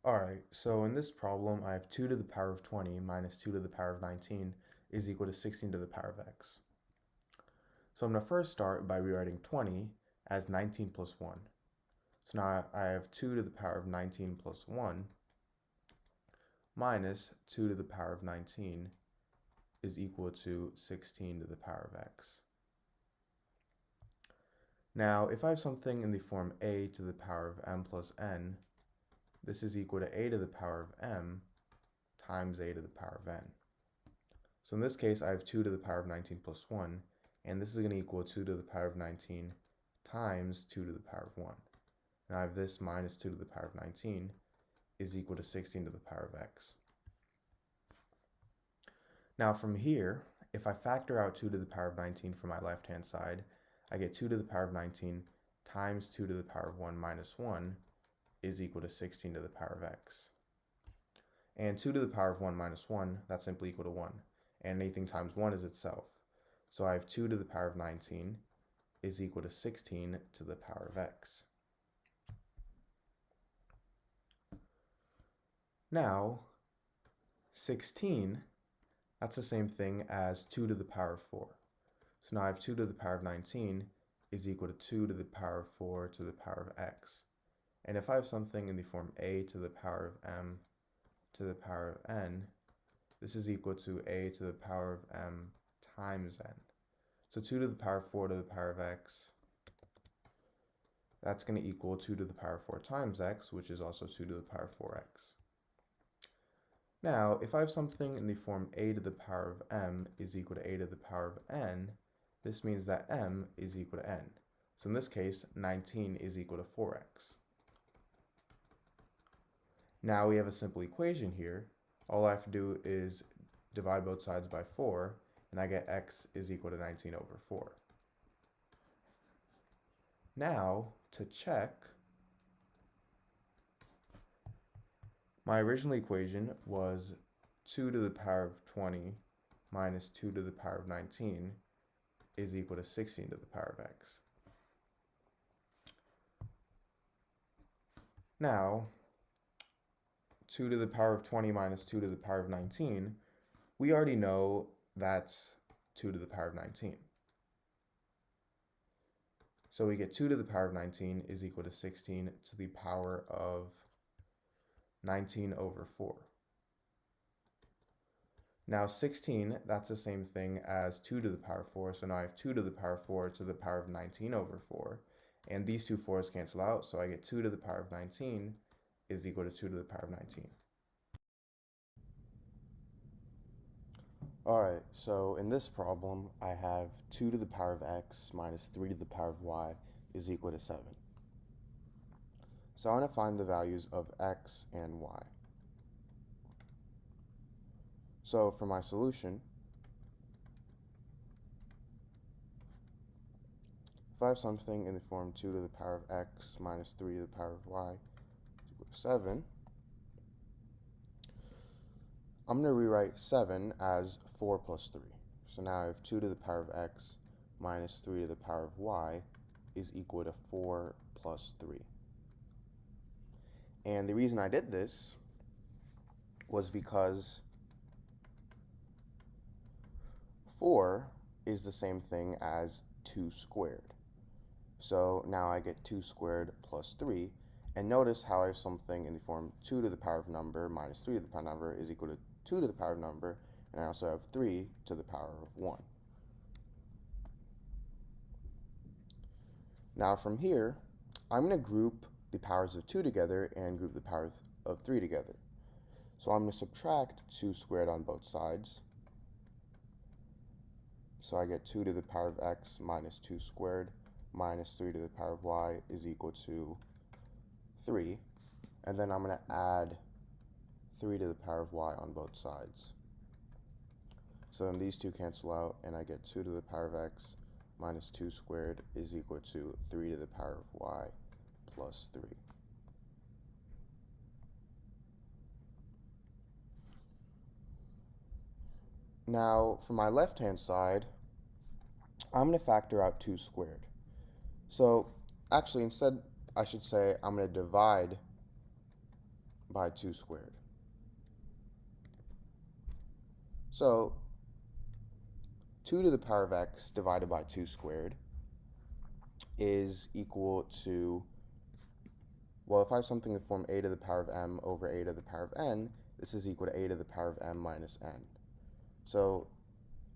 Alright, so in this problem, I have 2 to the power of 20 minus 2 to the power of 19 is equal to 16 to the power of x. So I'm going to first start by rewriting 20 as 19 plus 1. So now I have 2 to the power of 19 plus 1 minus 2 to the power of 19 is equal to 16 to the power of x. Now, if I have something in the form a to the power of m plus n, this is equal to a to the power of m times a to the power of n. So in this case, I have 2 to the power of 19 plus 1, and this is going to equal 2 to the power of 19 times 2 to the power of 1. And I have this minus 2 to the power of 19 is equal to 16 to the power of x. Now from here, if I factor out 2 to the power of 19 from my left-hand side, I get 2 to the power of 19 times 2 to the power of 1 minus 1 is equal to 16 to the power of x. And 2 to the power of 1 minus 1, that's simply equal to 1. And anything times 1 is itself. So I have 2 to the power of 19 is equal to 16 to the power of x. Now, 16, that's the same thing as 2 to the power of 4. So now I have 2 to the power of 19 is equal to 2 to the power of 4 to the power of x. And if I have something in the form a to the power of m to the power of n, this is equal to a to the power of m times n. So 2 to the power of 4 to the power of x, that's going to equal 2 to the power of 4 times x, which is also 2 to the power of 4x. Now, if I have something in the form a to the power of m is equal to a to the power of n, this means that m is equal to n. So in this case, 19 is equal to 4x. Now we have a simple equation here. All I have to do is divide both sides by 4, and I get x is equal to 19 over 4. Now, to check, my original equation was 2 to the power of 20 minus 2 to the power of 19 is equal to 16 to the power of x. Now, 2 to the power of 20 minus 2 to the power of 19, we already know that's 2 to the power of 19. So we get 2 to the power of 19 is equal to 16 to the power of 19 over 4. Now 16, that's the same thing as 2 to the power of 4, so now I have 2 to the power of 4 to the power of 19 over 4, and these two 4's cancel out, so I get 2 to the power of 19 is equal to 2 to the power of 19. Alright, so in this problem, I have 2 to the power of x minus 3 to the power of y is equal to 7. So I want to find the values of x and y. So for my solution, if I have something in the form 2 to the power of x minus 3 to the power of y is equal to 7, I'm going to rewrite 7 as 4 plus 3. So now I have 2 to the power of x minus 3 to the power of y is equal to 4 plus 3. And the reason I did this was because 4 is the same thing as 2 squared. So now I get 2 squared plus 3. And notice how I have something in the form 2 to the power of number minus 3 to the power of number is equal to 2 to the power of number, and I also have 3 to the power of 1. Now from here, I'm going to group the powers of 2 together and group the powers of 3 together. So I'm going to subtract 2 squared on both sides. So I get 2 to the power of x minus 2 squared minus 3 to the power of y is equal to 3. And then I'm going to add 3 to the power of y on both sides. So then these two cancel out, and I get 2 to the power of x minus 2 squared is equal to 3 to the power of y plus 3. Now, for my left-hand side, I'm going to factor out 2 squared. So, actually, instead, I should say I'm going to divide by 2 squared. So 2 to the power of x divided by 2 squared is equal to, well, if I have something in the form a to the power of m over a to the power of n, this is equal to a to the power of m minus n. So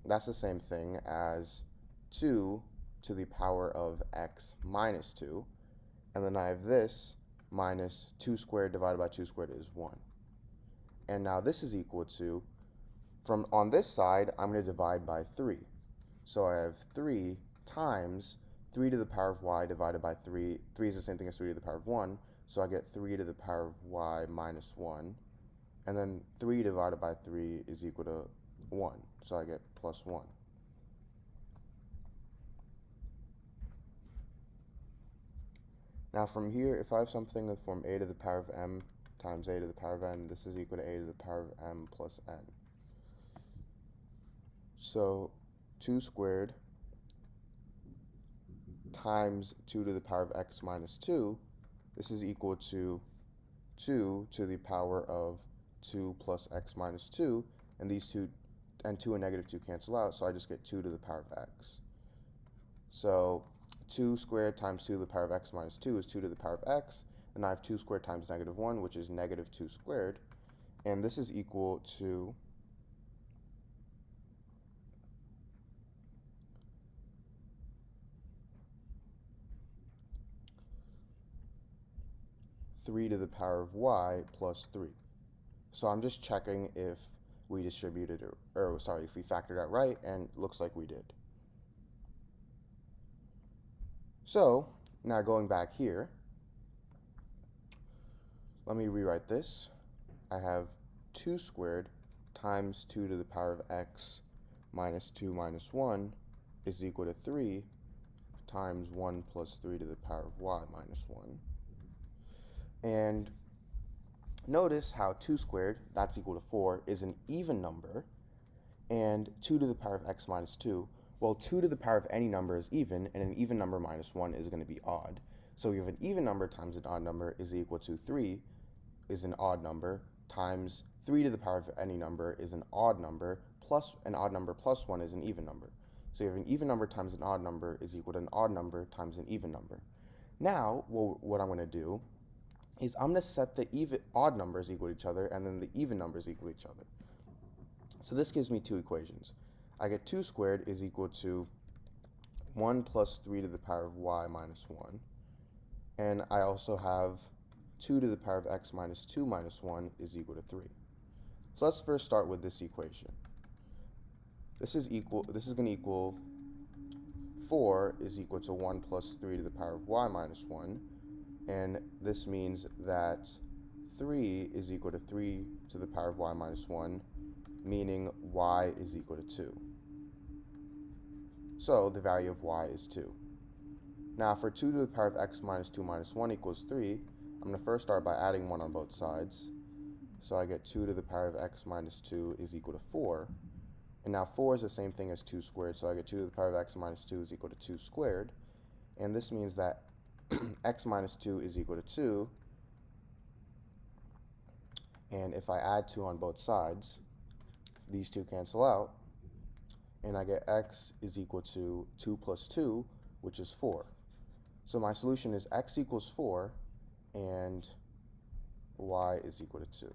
that's the same thing as 2 to the power of x minus 2. And then I have this minus 2 squared divided by 2 squared is 1. And now this is equal to, from on this side, I'm going to divide by 3. So I have 3 times 3 to the power of y divided by 3. 3 is the same thing as 3 to the power of 1. So I get 3 to the power of y minus 1. And then 3 divided by 3 is equal to 1. So I get plus 1. Now from here, if I have something in the form a to the power of m times a to the power of n, this is equal to a to the power of m plus n. So 2 squared times 2 to the power of x minus 2, this is equal to 2 to the power of 2 plus x minus 2, and these two and 2 and negative 2 cancel out, so I just get 2 to the power of x. So 2 squared times 2 to the power of x minus 2 is 2 to the power of x, and I have 2 squared times negative 1, which is negative 2 squared, and this is equal to 3 to the power of y plus 3. So I'm just checking if we distributed, if we factored out right, and it looks like we did. So now going back here, let me rewrite this. I have 2 squared times 2 to the power of x minus 2 minus 1 is equal to 3 times 1 plus 3 to the power of y minus 1. And notice how 2 squared, that's equal to 4, is an even number, and 2 to the power of x minus 2, well, 2 to the power of any number is even, and an even number minus 1 is going to be odd. So we have an even number times an odd number is equal to 3 is an odd number, times 3 to the power of any number is an odd number, plus an odd number plus 1 is an even number. So you have an even number times an odd number is equal to an odd number times an even number. Now, what I'm going to do is I'm going to set the odd numbers equal to each other, and then the even numbers equal to each other. So this gives me two equations. I get 2 squared is equal to 1 plus 3 to the power of y minus 1. And I also have 2 to the power of x minus 2 minus 1 is equal to 3. So let's first start with this equation. This is going to equal 4 is equal to 1 plus 3 to the power of y minus 1. And this means that 3 is equal to 3 to the power of y minus 1, meaning y is equal to 2. So the value of y is 2. Now for 2 to the power of x minus 2 minus 1 equals 3, I'm going to first start by adding 1 on both sides. So I get 2 to the power of x minus 2 is equal to 4. And now 4 is the same thing as 2 squared, so I get 2 to the power of x minus 2 is equal to 2 squared. And this means that x minus 2 is equal to 2. And if I add 2 on both sides, these two cancel out, and I get x is equal to 2 plus 2, which is 4. So my solution is x equals 4, and y is equal to 2.